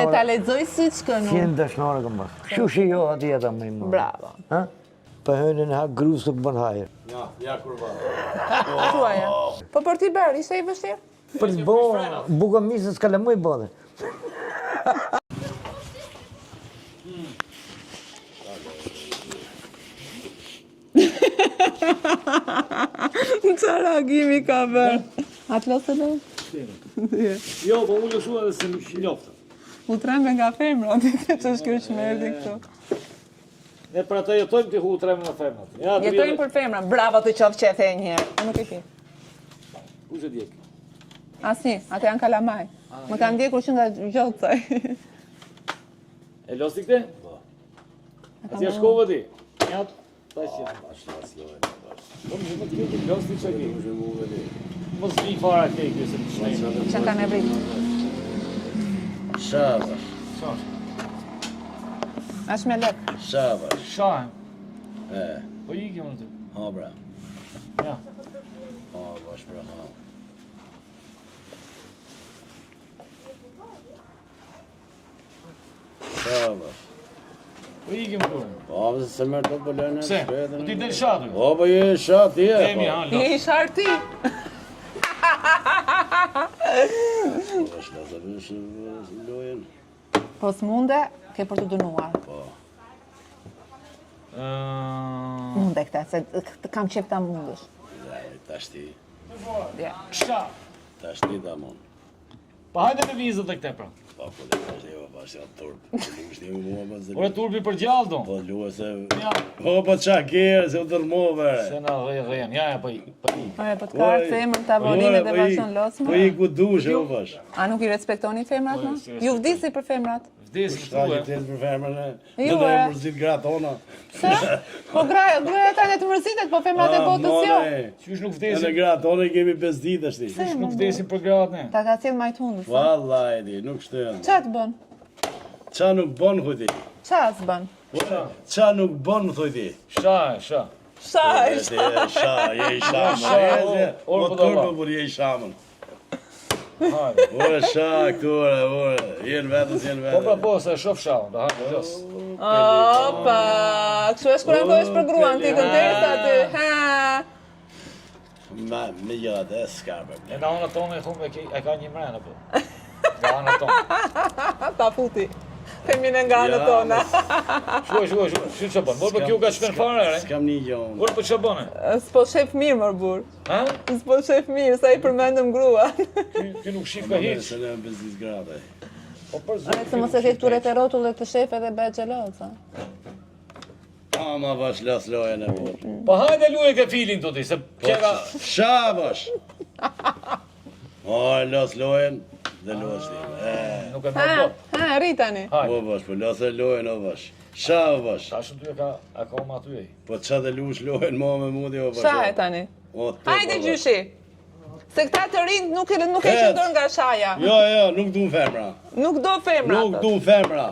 E ta lexoj si ç'kënu. Qenë dashnore kam pas. Kështu shi jo aty jeta më më. Bravo. Ha? Për hënën ha grusë të bën hajër. Ja kurva. Thuaja. Po për ti ber, ishte i vështirë? Për të bo, bukamisës ka lëmuj bodhe. Qa reagimi ka bërë? Atë losë të Jo, po unë lëshua dhe se nuk shiloftë. U trembe nga femra, që është kjo që me erdi këtu. Ne për ata jetojmë të hu trembe nga femrat. Jetojmë për femra, bravo të qofë qefe e njërë. Unë nuk e ti. Ku që djekë? Asni, atë janë kalamaj. Më kanë djekur që nga gjotë saj. E losti këte? Po. Ati e shkove ti? Njatë? Ta që. Ashtë laslojnë. Po më të këtë losti që ki? Mos vi fara këte i kësë të shnejnë. Që kanë e britë. Shabash. Ashtë me lëk. Shabash. Shahem. E, Po i kjo më të. ha bra. Ja. Ha bash bra ha. Shabash. Po i kjo më të. Po avë se mërë të pëllënë. Pse? Po ti del shatu. Po po je shat ti e. Demi, ha, Je i sharti. Bash la zërësh lojen. Po s'munde, ke për të dënuar. Po. Munde këta, se kam qef ta mundësh. Tash ti. Ja. Qa? Tash ti ta mund. Pa hajde me vizët e këte pra. Po po dhe tash ti bash ja turp. Lush ti mua më zë. Ore turpi për gjallë do. Po luaj se. Ja. Po po qa kjerë se u dërmove. Se na dhejnë. Ja, po i. Ore, po të kartë femër të avonime dhe vazhon losmë. Po i ku dush e u bash. A nuk i respektoni femrat, no? Ju vdisi për femrat. Vdesi Shka që këtu e. të për femrën e. Jo, Në dhe e. mërzit gratë tona. Se? Po graja tani të mërzitet, po femrat e botës jo. Qysh nuk Në vdesin? gratë tona i kemi 5 ditë ashti. Se, Nuk vdesin për gratë ne. Ta ka cilë majtë hundës. Vallaj di, nuk shtën. Qa të bën? Qa nuk bon, thuj ti? Qa të bën? Qa nuk bon, thuj ti? Sha. Shaj, Sha, je i shamën. Orë O po turpë dava. për je i shamën. Hajde. Ore sha, këture, ore. Jenë vetës, jenë Po pra vetës. po, se shof shahun, da hajde, jos. Opa, kështu e shkurankohesh për gruan ti këntërsa ty, ha? Me gjërat e s'karpe. E nga ona tonë e thumë e ka një mrenë, po. Nga ona tonë. Ta futi. Themin e nga në tona. Shuaj, shi që bënë. Morë për kjo ka shpen fare, re? S'kam një gjonë. Morë për që bëne? S'po shef mirë, mër burë. Ha? S'po shef mirë, sa i përmendëm grua. Ky nuk shif ka hiq. Se në biznis grate. Po për A se mos e ke këture të rotullet të shef edhe bëhe gjeloza. Ma bash las lojen e vërë. Po hajde luaj ke filin të ti, se kjera... Shabash! O, las lojen dhe los ti. Nuk e mërë do. Ha, rritani. Hajde. O bash, po las e lojen o bash. Shabash! Ta shumë ty e ka oma ty e. Po qa dhe lush lojen ma me mundi o bash. Shahe tani. O, to, Hajde o, bash. gjyshi. Se këta të rinë nuk e qëndon nga shaja. Jo, nuk du femra. Nuk do femra. Nuk du femra.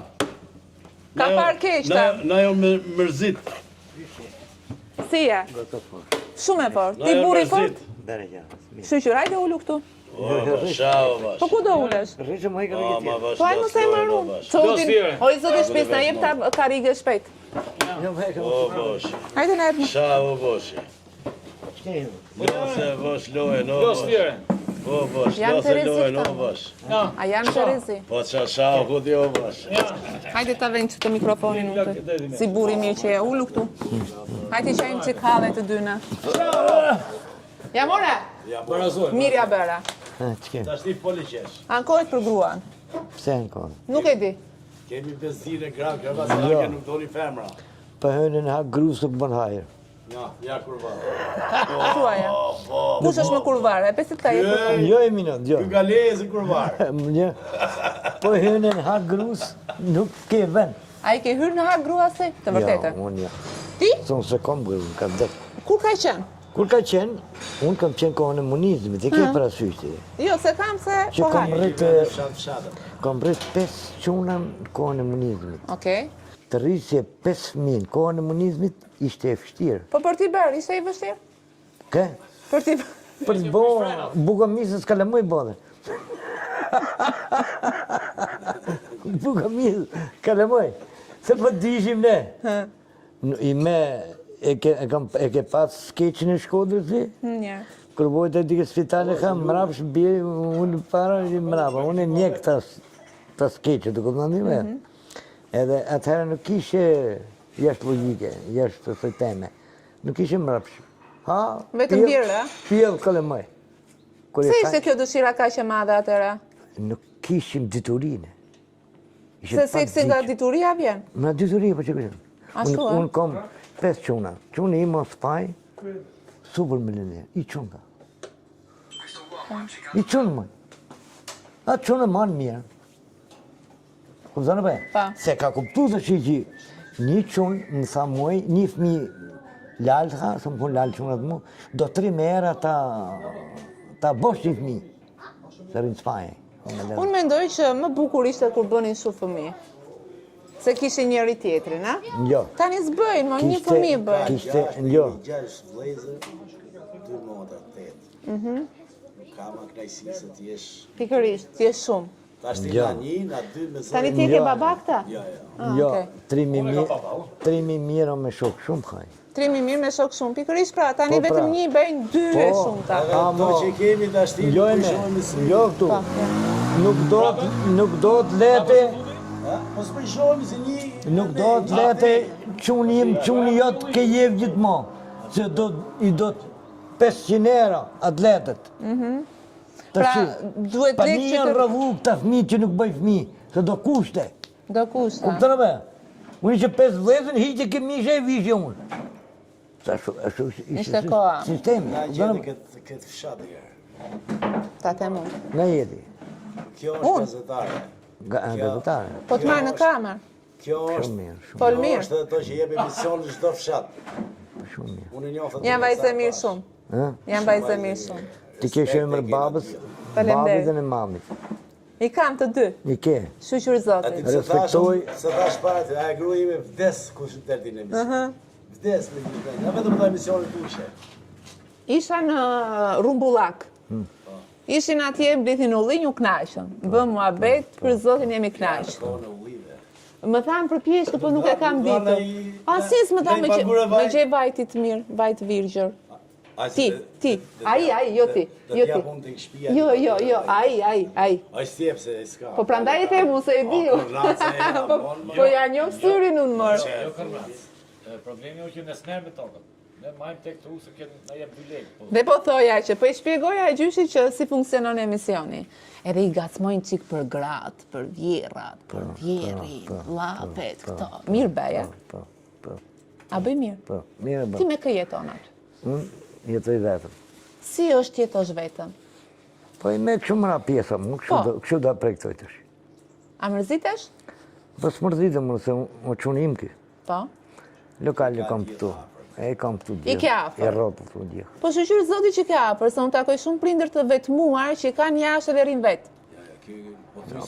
Ka par keqta. Na jo mërzit. Si e? Shumë e fort. Ti buri fort? Bere gja. Shqyqyr, hajde ullu këtu. O, bash, sha o bash. Po ku do ullesh? Rrishë më i ka O, rriti. ma bash, Po hajde las mos e lojen o marru. bash. Çotin, stire. o i zoti shpejt na jep ta karige shpejt. Jo, më e ka O, bash. Hajde na jep. Sha o bash. rriti. Las e bash lojen o Jo bash. stire. O, bash, Janë las të e lojen rrezik o këta. bash. Ja. A janë të rezi? Po qa o ku di o bash. Hajde ta vend që të mikrofonin Lak, unë. dedi me. Si buri mirë që e ullu këtu. Hajde qajmë që kave të dyna. Ja more, Barazoj. mirë ja bëra. Ha, qëke? Ta shti poliqesh. Ankohet për gruan. Pse në kohë? Nuk e di. Kemi bezire gra, kërva se hake nuk doni femra. Për hënën ha grusë të bën hajër. Ja kurva. Thuaja. Kush është më kurvar? E pesit ka jepur. Jo e minut, jo. Ky galezi kurvar. Një. Po hënën ha grusë nuk ke vend. A i ke hyrë në hak grua se? Të vërtetë. Jo, unë jo. Ti? Sonë se kom grusë, kam dhek. Kur ka qenë? Kur ka qenë, unë kam qenë kohën e munizmit, e ke parasysh ti. Jo, se kam se Që po kam hajë. rritë, kam rritë 5 quna në kohën e munizmit. Okej. Të rrisje 5 fëmijë në kohën e munizmit ishte e vështirë. Po për ti bërë, ishte i vështirë? Ke? Për ti Për të bo bukamisës ka lëmuj bodhe. Buka mirë, kalemoj. Se po dishim ne. I me e ke pas skeqin e Shkodrës ti? Njerë. Kër vojt e dike spitale kam mrapsh bje, unë para i mrapa, unë e njek ta skeqet, të këtë në me. Edhe atëherë nuk ishe jashtë logike, jashtë të teme. Nuk ishe mrapsh. Ha? Vetëm birë, a? Pjellë kalemoj. Se ishte kjo dëshira ka që madhe atëra? Nuk kishim diturinë. Se seksi nga dituria vjen? Nga dituria, po që kështë. Ashtu, a? Unë kom 5 quna. Qune ima spaj, super milioner. I qunga. I qunë më. A qunë manë mirë. Kuptonë për? Pa. Se ka kuptu të që një qunë më tha muaj, një fmi lalë tha, se më punë lalë qunat mu, do 3 mera ta bosh një fmi. Se rinë spaje. Unë mendoj që më bukur ishte kur bënin shumë fëmijë. Se kishin njëri tjetrin, a? Jo. Tani s'bëjnë, më një fëmijë bëjnë. Kishte, jo. 6 vlezër, 2 motra, 8. Nuk ka ma knajsi se t'jesh... Pikërisht, t'jesh shumë. Ta shti nga 1, nga 2 me zërë. Tani ti ke baba këta? Jo. Jo, 3.000 mirë me shok shumë kaj. 3.000 mirë me shok shumë. Pikërisht pra, tani Po, pra. vetëm një bëjnë 2 e shumë ta. To që kemi ta shti, Jo e nuk me, shumë me si. jo këtu. Nuk do të lete, Po s'për shumë se një... nuk do të lete quni jotë ke jevë gjithmonë. Se i do të 500 euro atletet. Pra, duhet Pa lek një që janë të... rravu këta fmi që nuk bëj fmi, se do kushte. Do kushta. Kuptën e me? Unë që 5 vlezën, hiqe kemi ishe e vishje unë. Ashtu Ishte koha. sistemi. Nga kuptën e gjeni me? këtë fshatë gërë. Ta temu. Nga jeti, Kjo është gazetare. nga gazetare. Po të marrë në kamer. Kjo Shumë është... mirë, shumë Fol Kjo mirë. është ato që jep emision në çdo fshat. shumë mirë. Unë njoh atë. Janë vajzë mirë shumë. Ha? Janë vajzë mirë shumë. Ti ke emër babës, Faleminderit. babit dhe në mamit. I kam të dy. I ke. Shuqur zotit. Aty se Respektoj. se thash para ti, a gruaja ime vdes kur të derdhi në emision. Vdes me një. Ja vetëm do emisionin tushe. Isha në Rumbullak. Ishin atje, mbithin ullinj, u knaqën. Bëm muhabet, për zotin jemi knaqë. Në ullive. Më thanë për pjeshtë, po nuk e kam ditur. Asis më thanë me gjej vajtit mirë, vajt virgjër. Ti, ai, jo ti, Do t'jap unë tek shtëpia. Jo, ai. Ai stjep se s'ka. Po prandaj e themu se e diu. Po ja njoh syrin unë mërë. Jo kërmac. Problemi është që ne s'merr me tokën. Ne majmë tek tu se na jep 2 lekë. Po Dhe po thoja që, po i shpjegoja e gjyshi që si funksionon emisioni. Edhe i gacmojnë qik për gratë, për vjerat, për vjeri, lapet, këto. Mirë beja. Po. A bëj mirë? Po, mirë e Ti bërë. me kë jeton atë? Unë jetoj vetëm. Si është jetosh vetëm? Po i me kështu mëra pjesa mu, kështu da projektoj të shi. A mërzitesh? Po s'mërzitë më se më qunë im ki. Po. Lokal e kam këtu. E kam këtu I ke afër? E rotë këtu gjithë. Po shqyr zoti që ka, përse unë takoj shumë prindër të vetmuar që kanë jashtë dhe rinë vetë.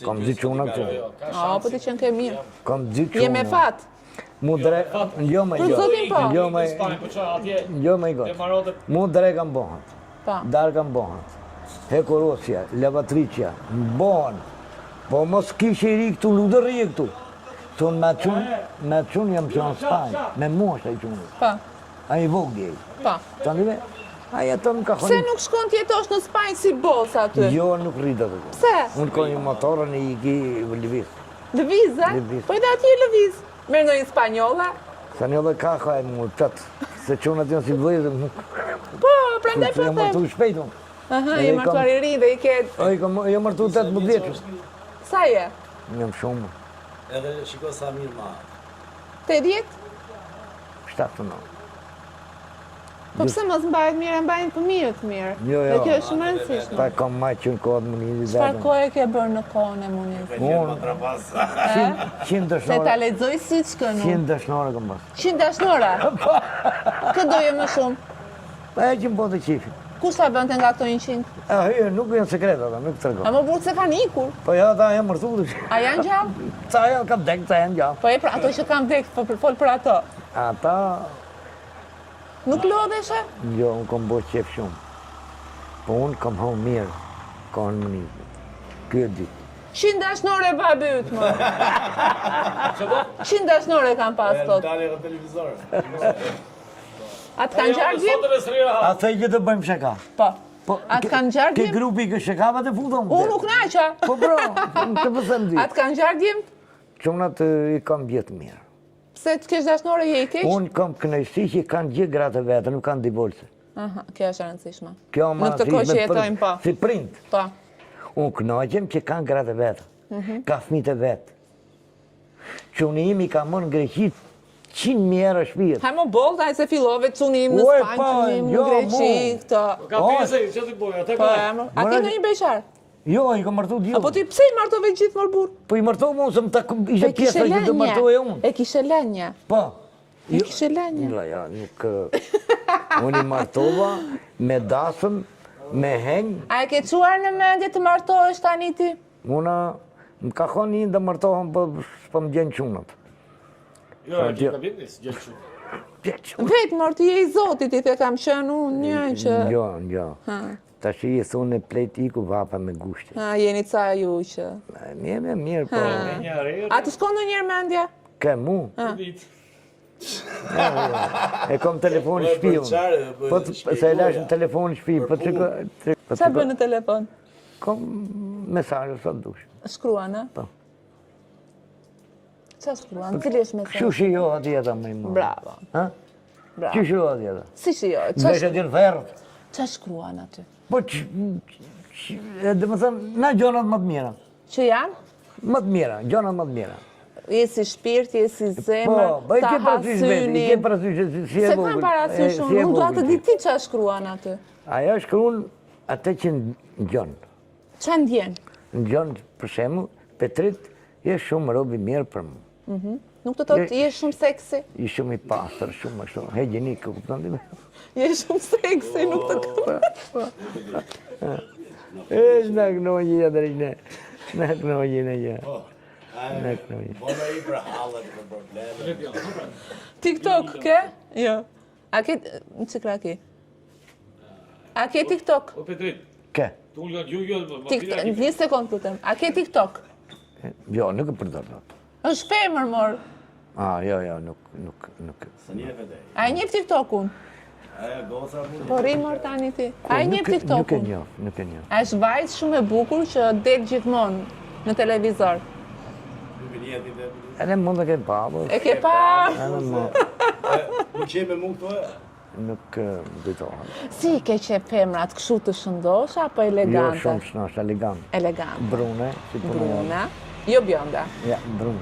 Kam dy quna këtu. O, po ti qenë ke mirë. Kam dy quna. Je me fat. Mu dre... Jo me Për jo. zotin po. Jo me... Spanjë, po çfarë atje? Jo me i Te gotë. Marote Mu dre kam bohat. Po. Dar kam bohat. Hekorosja, lavatriqja, bohan. Po mos kishe i ri këtu, ludë rri këtu. Thonë me qunë jam që në Spanjë. Me moshtë i qunë. Po. A i vogë i. Po. Ta një a jeton ka Pse nuk shkon t'jetosh në Spanjë si boss aty? Jo, nuk rritë atë. Pse? Unë ko një motorën e i ki lëviz. Lëviz, a? Lëviz. Po i da atje lëviz. Merë në një spanjolla? Sa një dhe ka e mu qatë. Se qunat janë si vlezëm. Po, prandaj po Jam them. martu shpejt unë. Aha, Edhe je i kam- martuar i ri dhe i ke... Jo martu 18 vjeqës. Sa je? Jam shumë. Edhe shiko sa mirë ma. 80? 79. Po pse mos mbajt mirë, mbajnë fëmijët mirë. Jo, Dhe jo. kjo është shumë e rëndësishme. Ta kam ma që në kodë më një Çfarë vetëm. kohë ke bërë në kohën e munit? Unë, 100 Se ta dëshnore. lexoj si ç'kën unë. 100 dëshnore kam pas. 100 dashnora. Kë doje më shumë? Pa e që më bote qifin. Kush ta bënte nga këto 100? Nuk janë sekret ata, nuk të A rëgo. më burë se kanë ikur. Po ja, ta janë mërtu dhe. A janë gjallë? Ca janë kam dek, ca janë gjallë. Po e pra, ato që kanë dek, po fol për ato. Ata, Nuk lodheshe? jo, unë kam bo qef shumë. Po unë kam hau mirë, ka në mënizme. Kjo e ditë. 100 dashnore babi yt më. 100 dashnore kanë pas tot. Dali në televizor. Atë kanë gjarë gjim? A thej që të bëjmë shaka. Po. Atë kanë gjarë Ke gjim? grupi kë shakava të futëm. Unë nuk naqa. Po bro, të pësëm di. Atë kanë gjarë gjim? Qunat i kam bjetë mirë. Pse të kesh dashnore je i keq? Unë kam kënaqësi që kanë gjithë gratë vetë, nuk kanë divorce. Aha, kjo është e rëndësishme. Kjo Në këtë kohë që jetojmë, po. Si prind. Po. Unë kënaqem që kanë gratë vetë, ka fëmijët e vetë. Quni im i ka mërë në Greqi 100.000 euro shpirt. Hajmo boll, se fillove çunim në Oj, Spanjë, po, çunim në jo, Greqi, këto. Ka pjesë, që të bojë, ata Po, ka. emër. A ke ndonjë beqar? Jo, i ka martu djallë. Apo ti pse i martove gjithë mor burr? Po i martu mu se më ta ishe pjesë që të martu e unë. E kishe lënje. Po. E kishe lënje. Jo, ja, nuk... Unë i martova me dasëm, me henjë. A e ke çuar në mendje të martohesh tani ti? Una, më ka thonë një dhe martohëm, po s'po më gjenë qunët. Jo, që ka bindis, gjë që. Vetë mor ti je i Zotit, i the kam qenë unë një që... Jo. Ta shi e thunë e plejt iku vapa me gushti. Ha, jeni ca ju që... Mirë, po. Një herë, A të shkon ndonjëherë mendja? Ke mu? ditë. E kom telefon në shpi unë. Po se e lash në telefon në shpi. Po Qa bën në telefon? Kom mesazhe sot dush. Shkruan, a? Po. Qa shkruan? Cili është mesazh? Që shi jo ati jeta me imë. Bravo. Ha? Bravo. Që shi jo ati jeta. Si shijoj? Ndeshe t'jën ferët. Qa shkruan aty? Po dhe më thëmë, na gjonat më të mira. Që janë? Më të mira, gjonat më të mira. Je si shpirt, je si Po, zemër, bëj ta ke parasysh vetë, i ke hasyni. parasysh si e Se vogël. kanë parasysh si unë, e unë dua vogël të ti. di ti qa shkruan aty. Ajo shkruan atë që në gjonë. Qa ndjen? Në gjonë, për shemë, Petrit, je shumë robi mirë për mu. Nuk të thotë je shumë seksi? I shumë i pasër, shumë ashtu. Hegjenik, kupton ti me? Je shumë seksi, nuk të këmë. E, në kënojë e drejne. Në kënojë e një. Në kënojë. Bona i për hallet, për probleme. TikTok, ke? Jo. A ke... Në që kra ke? A ke TikTok? Po Petrit, Ke? tu nga ju, TikTok, një sekund për tëmë. A ke TikTok? Jo, nuk e përdor dot. është femër, mor. Jo, nuk. Së një e vëdej. A e njef TikTokun? Aja, goca mu. Po ri, mor, tani ti. A e njef Nuk e TikTokun? njoh, nuk e njoh. A është vajzë shumë e bukur që del gjithmonë në televizor. Nuk e njeti dhe... Edhe mund të ke pa, po. E ke pa? Edhe mund. Nuk qe me mu këto e? Nuk dujtohet. Si ke që femrat kështu të shëndosh apo Jo, elegante? shumë shnash, elegant. Elegant. Brune, si punë. Bruna. Jo bjonda. Ja, brune.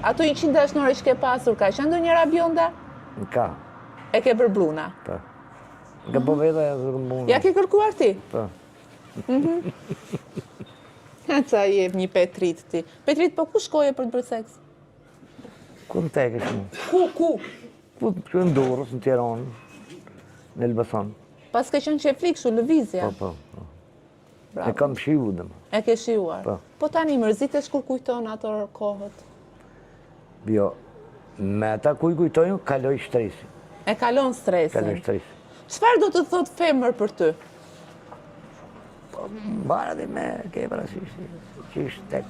Ato 100 dashnore që ke pasur, ka qenë ndonjëra bjonda? Ka, E ke për bruna. po. Nga po veda e zërë mbunë. Ja ke kërkuar ti? Po. Qa jep një Petrit ti. Petrit, po ku shkoje për të bërë seks? Ku në tekesh mu? Ku? Po të në Durrës, në Tiranë, në Elbasan. Pas ke qenë qeflik, shu lëvizja. Po. E Bravo. kam shiu dhe më. E ke shiuar. Po. Po tani mërzitesh kur kujton ato kohët. Jo, me ata kuj kujtojnë, kaloj shtresi. E kalon Kaloj stresin. shtresi. Çfarë do të thot femër për ty? Bara dhe me ke parasysh, që ishtë tek.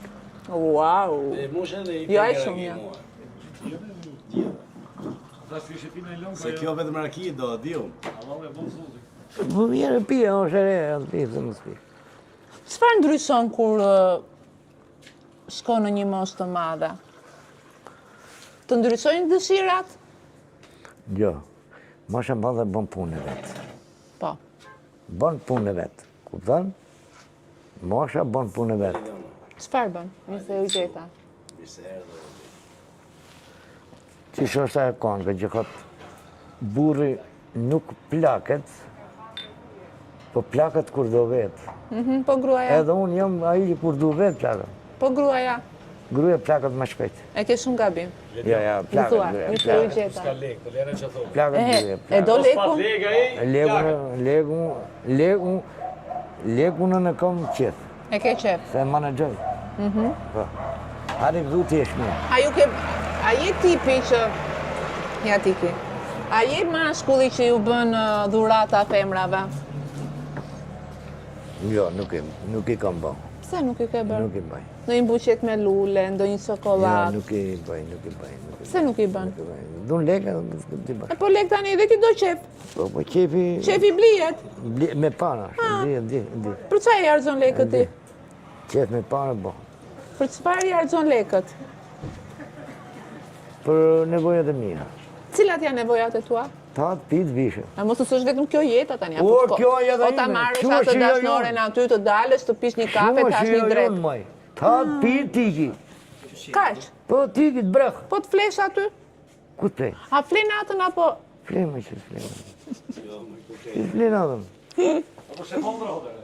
Wow. E mush edhe i Jo, ai pegë shumë, raki ja. mua. Ta s'kishe pi në lëngë, Se kjo vetëm raki do, diu. Allah e bon zotin. Po mirë pia, është e re, atë pia, se më s'pi. Çfarë ndryshon kur shkon në një moshë të madhe? Të ndryshojnë dëshirat? Jo, mosha madhe bën punë e vetë. Po. Bën punë e vetë, kupton? Mosha bën punë e vetë. Çfarë bën? Nëse u gjeta. Që është e konga, që këtë burri nuk plaket, po plaket kur do vetë. Po gruaja. Edhe unë jam aji kur du vetë plaket. Po gruaja. Gruja plaket më shpejt. E ke shumë gabim. Ja, Më plaket thua, gruja. nëse u gjeta. Ka lek, po lere që thonë. Plaket gruja. E do lekun? Lega Legun në kom qëth, E ke qef. se managjoj. Po. Ari vdu ti esh mirë. A je tipi që... Ja tiki. A je mashkulli që ju bën dhurata femrave? Jo, nuk i kam bën. Pse nuk i ke bërë? Nuk i bëj. Në një buqet me lule, ndo një Ja, çokoladë. nuk i bëj, nuk i bëj. Pse nuk i bën? Dun leka, nuk i bëj. E po lek tani dhe ki do qef. Po qefi... Qefi blijet. Me para, di. Për qa i argjon lekët ti? Qef me para, bo. Për çfarë i argjon lekët? Për nevojat e mija. Cilat janë nevojat e tua? Ta pit vishe. A mos është vetëm kjo jeta tani. O, kjo jeta O ta ime. marrësh Qua atë që jo dashnoren jonë. aty të dalësh të pish një kafe, të hash një drek. Ta pit tiki. Kaq. Po tiki të brek. Po të flesh aty? Ku të plej? A flen natën apo Flema që flema. Që flen atëm. Apo shefon rrotën.